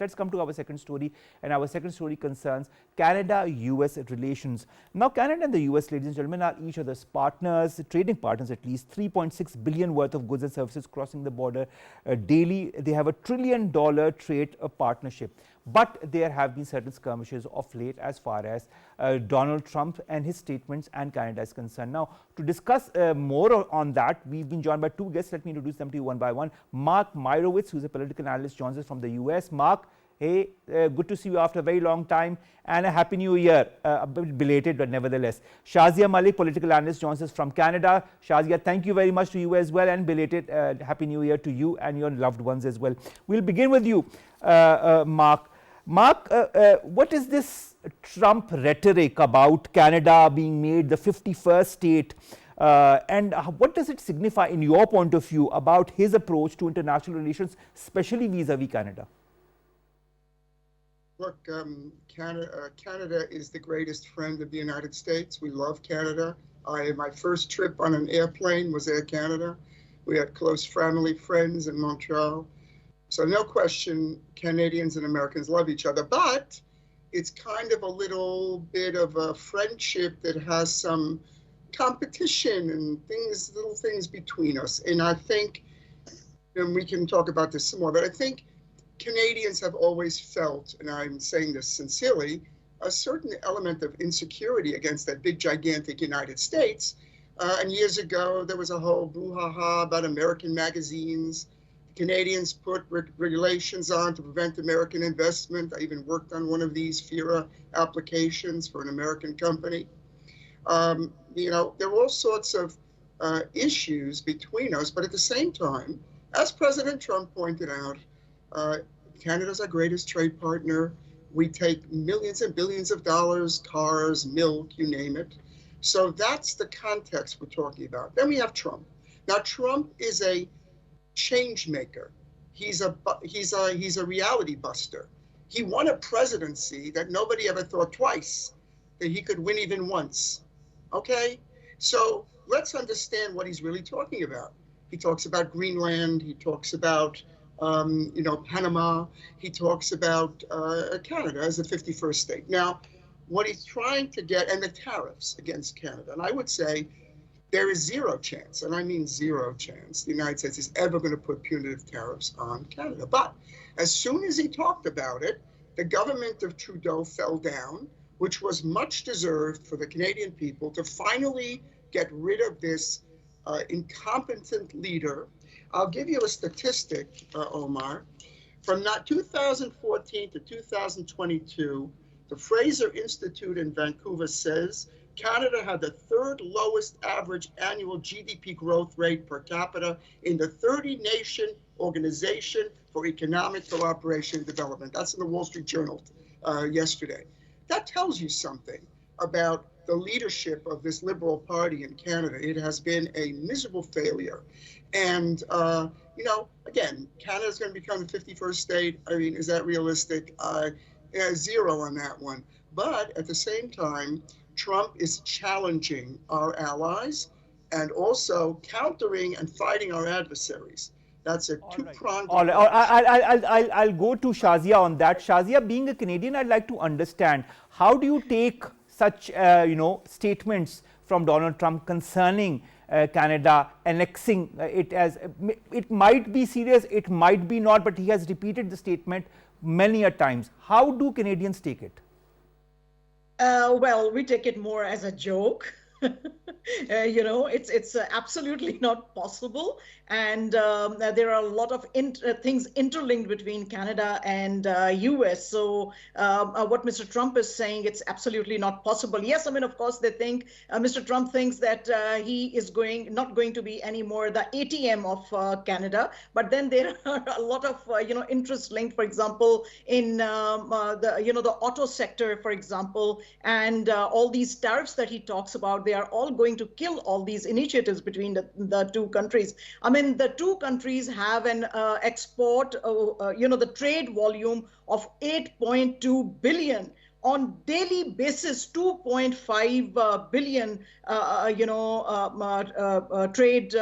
Let's come to our second story, and our second story concerns Canada-US relations. Now, Canada and the US, ladies and gentlemen, are each other's partners, trading partners at least. 3.6 billion worth of goods and services crossing the border daily. They have a $1 trillion trade partnership. But there have been certain skirmishes of late as far as Donald Trump and his statements and Canada is concerned. Now, to discuss more on that, we've been joined by two guests. Let me introduce them to you one by one. Mark Meirowitz, who's a political analyst, joins us from the US. Mark, hey, good to see you after a very long time, and a happy new year, a bit belated, but nevertheless. Shazia Malik, political analyst, joins us from Canada. Shazia, thank you very much to you as well, and belated happy new year to you and your loved ones as well. We'll begin with you, Mark. Mark, what is this Trump rhetoric about Canada being made the 51st state? And what does it signify in your point of view about his approach to international relations, especially vis-a-vis Canada? Look, Canada is the greatest friend of the United States. We love Canada. My first trip on an airplane was Air Canada. We had close family, friends in Montreal. So no question, Canadians and Americans love each other, but it's kind of a little bit of a friendship that has some competition and little things between us. And I think, and we can talk about this some more, but I think Canadians have always felt, and I'm saying this sincerely, a certain element of insecurity against that big, gigantic United States. And years ago, there was a whole brouhaha about American magazines. Canadians put regulations on to prevent American investment. I even worked on one of these FIRA applications for an American company. You know, there were all sorts of issues between us, but at the same time, as President Trump pointed out, Canada's our greatest trade partner. We take millions and billions of dollars, cars, milk, you name it. So that's the context we're talking about. Then we have Trump. Now, Trump is a change maker. He's a reality buster. He won a presidency that nobody ever thought twice that he could win even once. Okay? So let's understand what he's really talking about. He talks about Greenland. He talks about Panama. He talks about Canada as the 51st state. Now, what he's trying to get, and the tariffs against Canada, and I would say there is zero chance, and I mean zero chance, the United States is ever going to put punitive tariffs on Canada. But as soon as he talked about it, the government of Trudeau fell down, which was much deserved for the Canadian people to finally get rid of this incompetent leader. I'll give you a statistic, Omar. From 2014 to 2022, the Fraser Institute in Vancouver says Canada had the third lowest average annual GDP growth rate per capita in the 30-nation Organization for Economic Cooperation and Development. That's in the Wall Street Journal yesterday. That tells you something about the leadership of this Liberal Party in Canada. It has been a miserable failure. And, again, Canada's going to become the 51st state. I mean, is that realistic? Zero on that one. But at the same time, Trump is challenging our allies and also countering and fighting our adversaries. That's a two-pronged. All right. I'll go to Shazia on that. Shazia, being a Canadian, I'd like to understand, how do you take such statements from Donald Trump concerning Canada annexing it? As it might be serious, it might be not, but he has repeated the statement many a times. How do Canadians take it? Well, we take it more as a joke. It's absolutely not possible, and there are a lot of things interlinked between Canada and US. So what Mr. Trump is saying, it's absolutely not possible. Yes, I mean, of course, they think Mr. Trump thinks that he is not going to be anymore the ATM of Canada, but then there are a lot of interest linked, for example, in the auto sector, for example, and all these tariffs that he talks about. They are all going to kill all these initiatives between the two countries. I mean, the two countries have an export, the trade volume of 8.2 billion, on daily basis 2.5 billion trade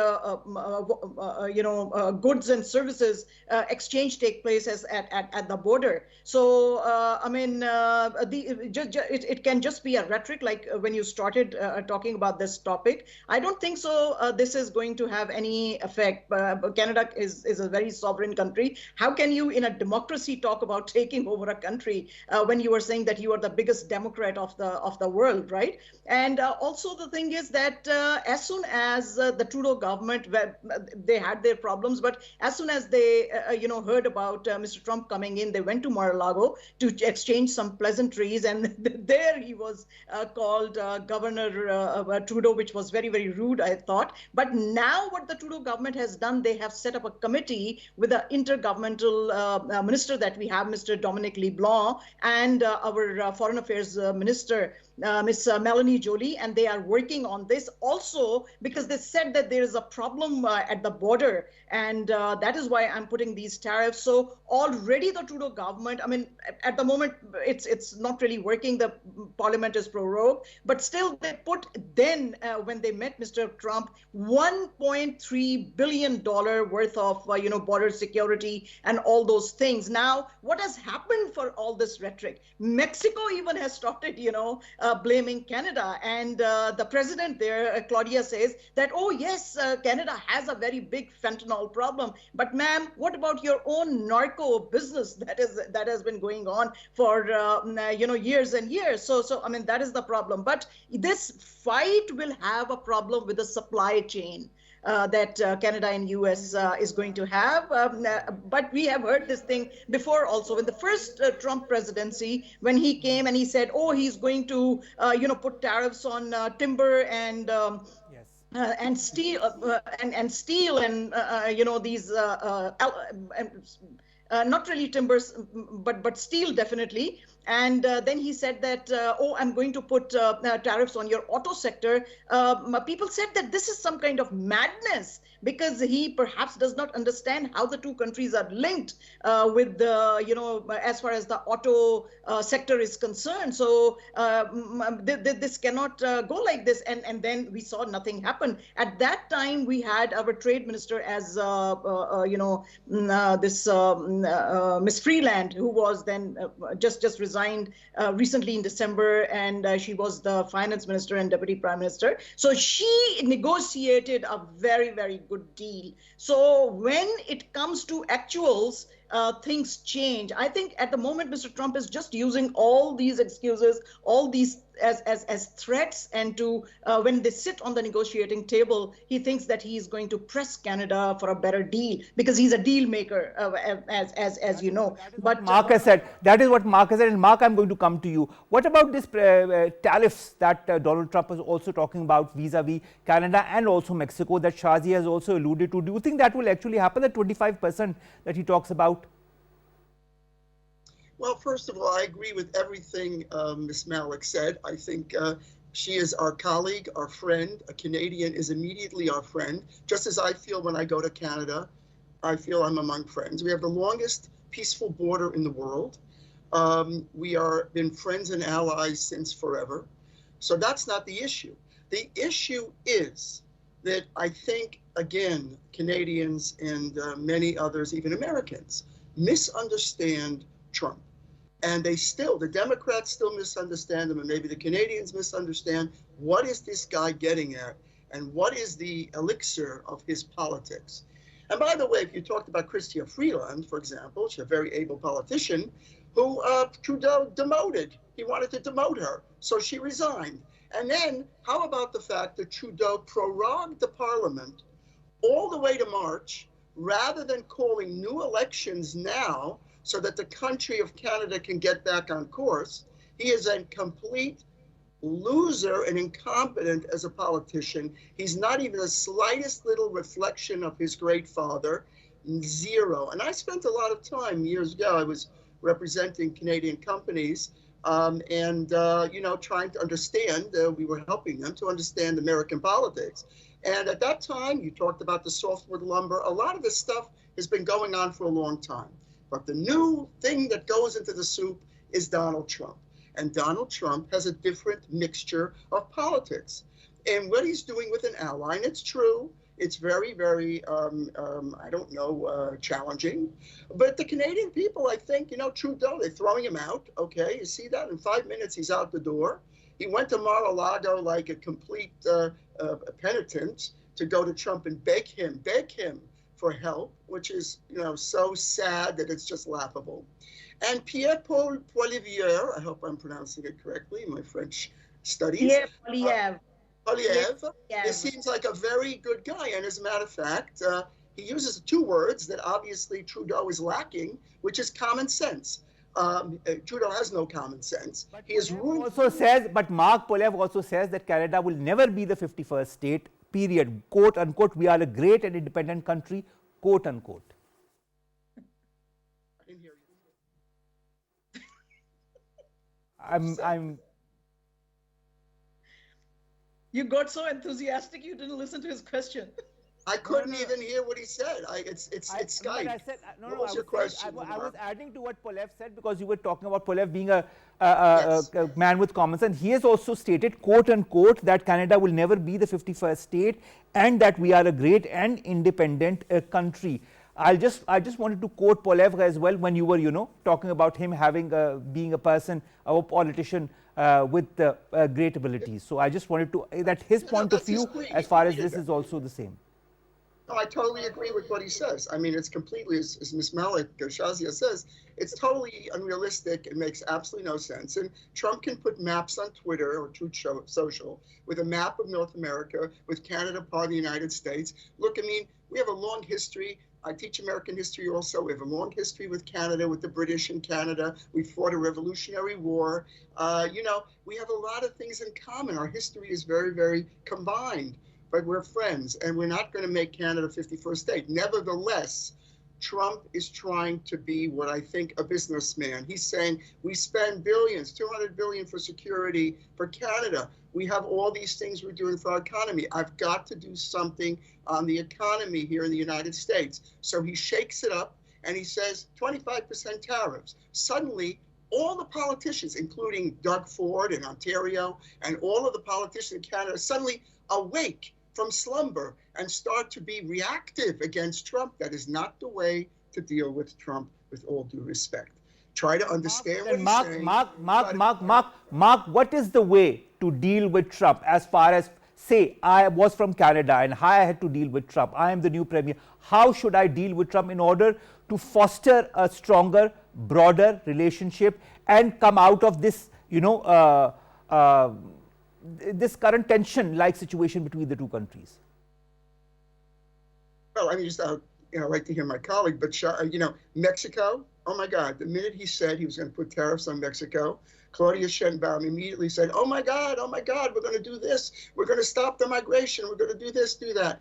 goods and services exchange take place at the border. So it can just be a rhetoric, like when you started talking about this topic. I don't think so this is going to have any effect. Canada is a very sovereign country. How can you in a democracy talk about taking over a country when you are saying that you are the biggest democrat of the world, right? And also the thing is that as soon as the Trudeau government, they had their problems, but as soon as they heard about Mr. Trump coming in, they went to Mar-a-Lago to exchange some pleasantries, and there he was called Governor Trudeau, which was very, very rude, I thought. But now what the Trudeau government has done, they have set up a committee with the intergovernmental minister that we have, Mr. Dominic LeBlanc, and our foreign affairs minister, Miss Melanie Joly, and they are working on this also because they said that there is a problem at the border, and that is why I'm putting these tariffs. So already the Trudeau government, I mean, at the moment it's not really working. The parliament is prorogued, but still they put then when they met Mr. Trump, $1.3 billion worth of border security and all those things. Now, what has happened for all this rhetoric? Mexico even has started, blaming Canada, and the president there, Claudia, says that, oh yes, Canada has a very big fentanyl problem, but ma'am, what about your own narco business that has been going on for years and years? So I mean, that is the problem. But this fight will have a problem with the supply chain that Canada and US is going to have. But we have heard this thing before also. In the first Trump presidency, when he came and he said, oh, he's going to, put tariffs on timber and steel and these not really timbers, but steel definitely. And then he said that, I'm going to put tariffs on your auto sector. People said that this is some kind of madness because he perhaps does not understand how the two countries are linked with the, as far as the auto sector is concerned. So this cannot go like this. And then we saw nothing happen. At that time, we had our trade minister as, this Miss Freeland, who was then just resigned recently in December, and she was the finance minister and deputy prime minister. So she negotiated a very, very good deal. So when it comes to actuals, things change. I think at the moment, Mr. Trump is just using all these excuses, all these as threats, and to when they sit on the negotiating table, he thinks that he is going to press Canada for a better deal because he's a deal maker, as you know. But Mark has said, that is what Mark has said. And Mark, I'm going to come to you. What about this tariffs that Donald Trump is also talking about vis-a-vis Canada and also Mexico that Shazia has also alluded to? Do you think that will actually happen, the 25% that he talks about? Well, first of all, I agree with everything Ms. Malik said. I think she is our colleague, our friend. A Canadian is immediately our friend. Just as I feel when I go to Canada, I feel I'm among friends. We have the longest peaceful border in the world. We are been friends and allies since forever. So that's not the issue. The issue is that I think, again, Canadians and many others, even Americans, misunderstand Trump. And the Democrats still misunderstand him, and maybe the Canadians misunderstand what is this guy getting at and what is the elixir of his politics. And by the way, if you talked about Chrystia Freeland, for example, she's a very able politician who Trudeau demoted. He wanted to demote her, so she resigned. And then how about the fact that Trudeau prorogued the parliament all the way to March rather than calling new elections now so that the country of Canada can get back on course? He is a complete loser and incompetent as a politician. He's not even the slightest little reflection of his great father, zero. And I spent a lot of time years ago, I was representing Canadian companies and trying to understand, we were helping them to understand American politics. And at that time, you talked about the softwood lumber. A lot of this stuff has been going on for a long time. But the new thing that goes into the soup is Donald Trump. And Donald Trump has a different mixture of politics. And what he's doing with an ally, and it's true, it's very, very, I don't know, challenging. But the Canadian people, I think, Trudeau, they're throwing him out. Okay, you see that? In 5 minutes, he's out the door. He went to Mar-a-Lago like a complete penitent to go to Trump and beg him for help, which is, so sad that it's just laughable. And Pierre-Paul Poilievre, I hope I'm pronouncing it correctly in my French studies. Yeah, Poilievre. Poilievre, it seems like a very good guy. And as a matter of fact, he uses 2 words that obviously Trudeau is lacking, which is common sense. Trudeau has no common sense. But he is but Mark Poilievre also says that Canada will never be the 51st state, period, quote unquote. We are a great and independent country, quote unquote. I didn't hear you. You got so enthusiastic you didn't listen to his question. I couldn't even hear what he said. It's Skype. I said, what was your question? I was adding to what Poilievre said because you were talking about Poilievre being a man with common sense. He has also stated, quote unquote, that Canada will never be the 51st state and that we are a great and independent country. I just wanted to quote Poilievre as well when you were, talking about him having being a person, a politician with great abilities. So I just wanted to that his point of view as far as this is also the same. No, I totally agree with what he says. I mean, it's completely, as Ms. Malik, Shazia says, it's totally unrealistic. It makes absolutely no sense. And Trump can put maps on Twitter or Truth Social with a map of North America, with Canada part of the United States. Look, I mean, we have a long history. I teach American history also. We have a long history with Canada, with the British in Canada. We fought a Revolutionary War. We have a lot of things in common. Our history is very, very combined. But we're friends, and we're not going to make Canada 51st state. Nevertheless, Trump is trying to be what I think a businessman. He's saying we spend billions, $200 billion for security for Canada. We have all these things we're doing for our economy. I've got to do something on the economy here in the United States. So he shakes it up and he says 25% tariffs. Suddenly, all the politicians, including Doug Ford in Ontario, and all of the politicians in Canada, suddenly awake from slumber and start to be reactive against Trump. That is not the way to deal with Trump, with all due respect. Try to understand what he's saying. Mark, what is the way to deal with Trump as far as, say, I was from Canada and I had to deal with Trump. I am the new premier. How should I deal with Trump in order to foster a stronger, broader relationship and come out of this, this current tension-like situation between the two countries? Well, I mean, I like to hear my colleague, but Mexico. Oh my God! The minute he said he was going to put tariffs on Mexico, Claudia Sheinbaum immediately said, "Oh my God! We're going to do this. We're going to stop the migration. We're going to do this, do that."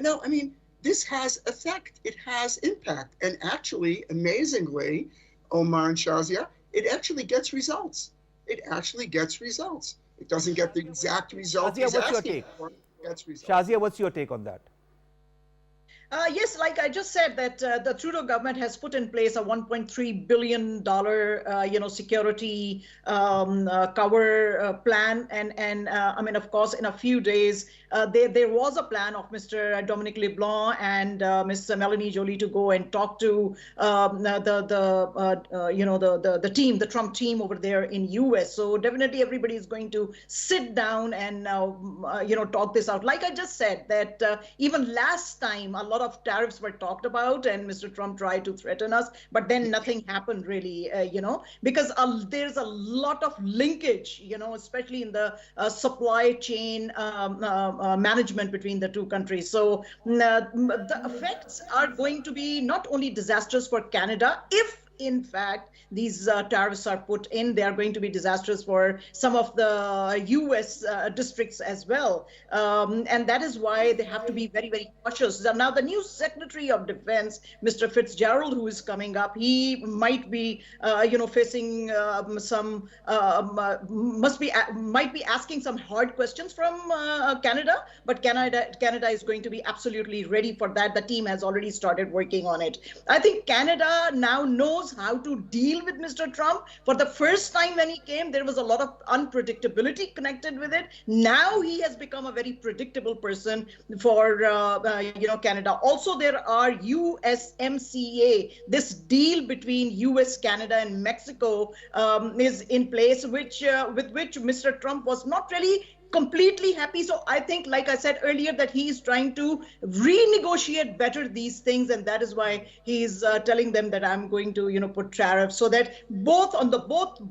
No, I mean, this has effect. It has impact, and actually, amazingly, Omar and Shazia, it actually gets results. It doesn't get the exact result he's asking for. Shazia, what's your take on that? Yes, like I just said, that the Trudeau government has put in place a $1.3 billion, security cover plan, and I mean, of course, in a few days, there was a plan of Mr. Dominic LeBlanc and Ms. Melanie Joly to go and talk to the team, the Trump team over there in US. So definitely everybody is going to sit down and talk this out. Like I just said, that even last time a lot of tariffs were talked about and Mr. Trump tried to threaten us, but then nothing happened really, because there's a lot of linkage, especially in the supply chain management between the two countries. So the effects are going to be not only disastrous for Canada, if in fact these tariffs are put in, they are going to be disastrous for some of the US districts as well. And that is why they have to be very, very cautious. Now, the new Secretary of Defense, Mr. Fitzgerald, who is coming up, he might be, facing some, might be asking some hard questions from Canada, but Canada is going to be absolutely ready for that. The team has already started working on it. I think Canada now knows knows how to deal with Mr. Trump. For the first time when he came, there was a lot of unpredictability connected with it. Now he has become a very predictable person for Canada. Also, there are USMCA, this deal between US, Canada, and Mexico is in place, with which Mr. Trump was not really completely happy. So I think, like I said earlier, that he is trying to renegotiate better these things, and that is why he's telling them that I'm going to, put tariffs, so that both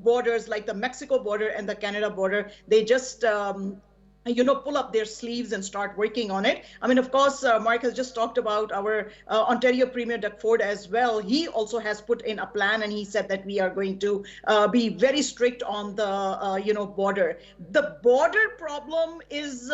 borders, like the Mexico border and the Canada border, they just pull up their sleeves and start working on it. I mean, of course, Mark has just talked about our Ontario Premier Doug Ford as well. He also has put in a plan, and he said that we are going to be very strict on the, border. The border problem is,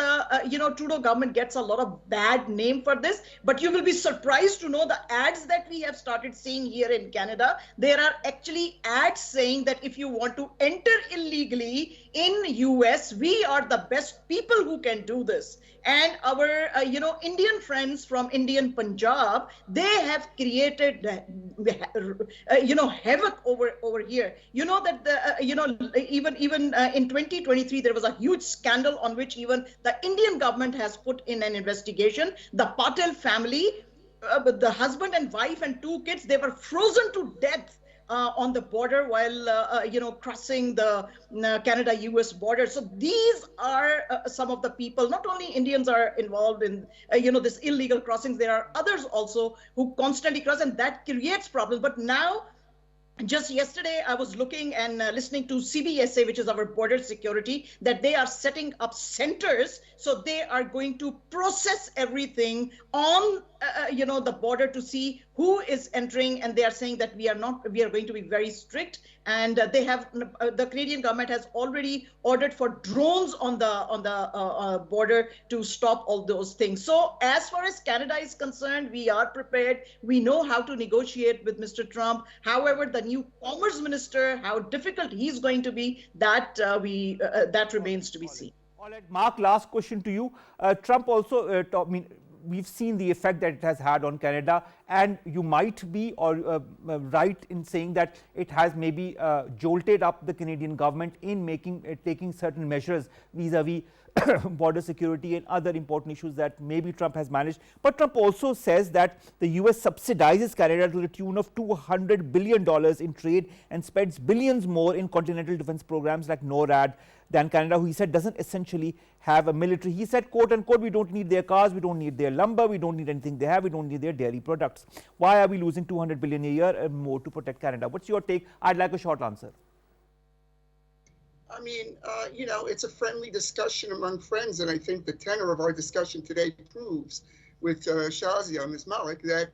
Trudeau government gets a lot of bad name for this, but you will be surprised to know the ads that we have started seeing here in Canada. There are actually ads saying that if you want to enter illegally in US, we are the best people who can do this. And our Indian friends from Indian Punjab, they have created havoc over here. You know that even in 2023 there was a huge scandal on which even the Indian government has put in an investigation. The Patel family, the husband and wife and 2 kids, they were frozen to death on the border while crossing the Canada-US border. So these are some of the people. Not only Indians are involved in this illegal crossings, there are others also who constantly cross, and that creates problems. But now, just yesterday, I was looking and listening to CBSA, which is our border security, that they are setting up centers. So they are going to process everything on, the border to see who is entering. And they are saying that we are going to be very strict. And the Canadian government has already ordered for drones on the border to stop all those things. So as far as Canada is concerned, we are prepared. We know how to negotiate with Mr. Trump. However, the new Commerce Minister, how difficult he's going to be, that remains to be seen. All right, Mark, last question to you. Trump also, we've seen the effect that it has had on Canada, and you might be right in saying that it has maybe jolted up the Canadian government in taking certain measures vis-a-vis border security and other important issues that maybe Trump has managed. But Trump also says that the US subsidizes Canada to the tune of $200 billion in trade and spends billions more in continental defense programs like NORAD than Canada, who he said doesn't essentially have a military. He said, quote unquote, we don't need their cars, we don't need their lumber, we don't need anything they have, we don't need their dairy products. Why are we losing $200 billion a year and more to protect Canada? What's your take? I'd like a short answer. I mean, it's a friendly discussion among friends, and I think the tenor of our discussion today proves with Shazia and Ms. Malik that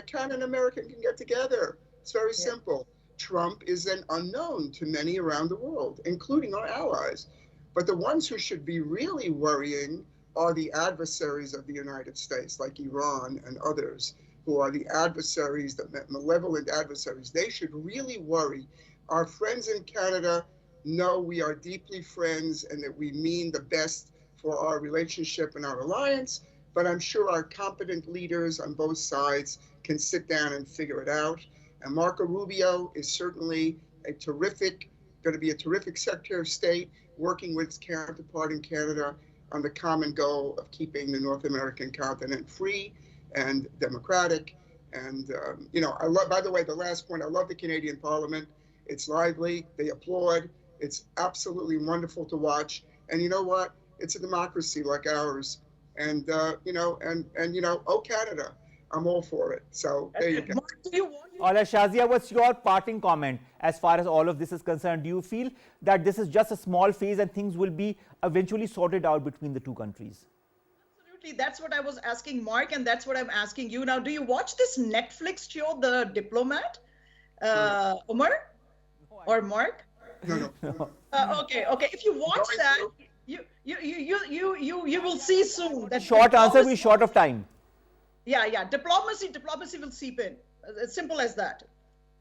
Canada and America can get together. It's very simple. Trump is an unknown to many around the world, including our allies. But the ones who should be really worrying are the adversaries of the United States, like Iran and others, who are the adversaries, the malevolent adversaries. They should really worry. Our friends in Canada know we are deeply friends and that we mean the best for our relationship and our alliance, but I'm sure our competent leaders on both sides can sit down and figure it out. And Marco Rubio is certainly going to be a terrific Secretary of State, working with his counterpart in Canada on the common goal of keeping the North American continent free and democratic. And, I love, by the way, the last point, I love the Canadian Parliament. It's lively, they applaud. It's absolutely wonderful to watch. And you know what? It's a democracy like ours. And, oh, Canada, I'm all for it. So there you go. All right, Shazia, what's your parting comment as far as all of this is concerned? Do you feel that this is just a small phase and things will be eventually sorted out between the two countries? Absolutely. That's what I was asking Mark, and that's what I'm asking you. Now, do you watch this Netflix show, The Diplomat? Omar? Or Mark? No. Okay. If you watch that, you will see soon that short answer, we're short of time. Yeah. Diplomacy will seep in. As simple as that.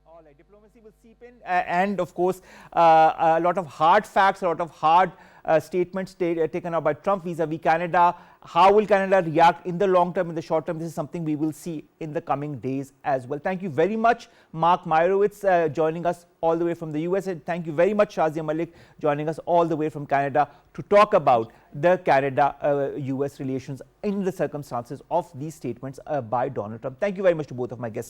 All right, diplomacy will seep in, and of course, a lot of hard facts, a lot of hard statements taken out by Trump vis-a-vis Canada. How will Canada react in the long term, in the short term? This is something we will see in the coming days as well. Thank you very much, Mark Meirowitz, joining us all the way from the US. And thank you very much, Shazia Malik, joining us all the way from Canada to talk about the Canada-US relations in the circumstances of these statements by Donald Trump. Thank you very much to both of my guests.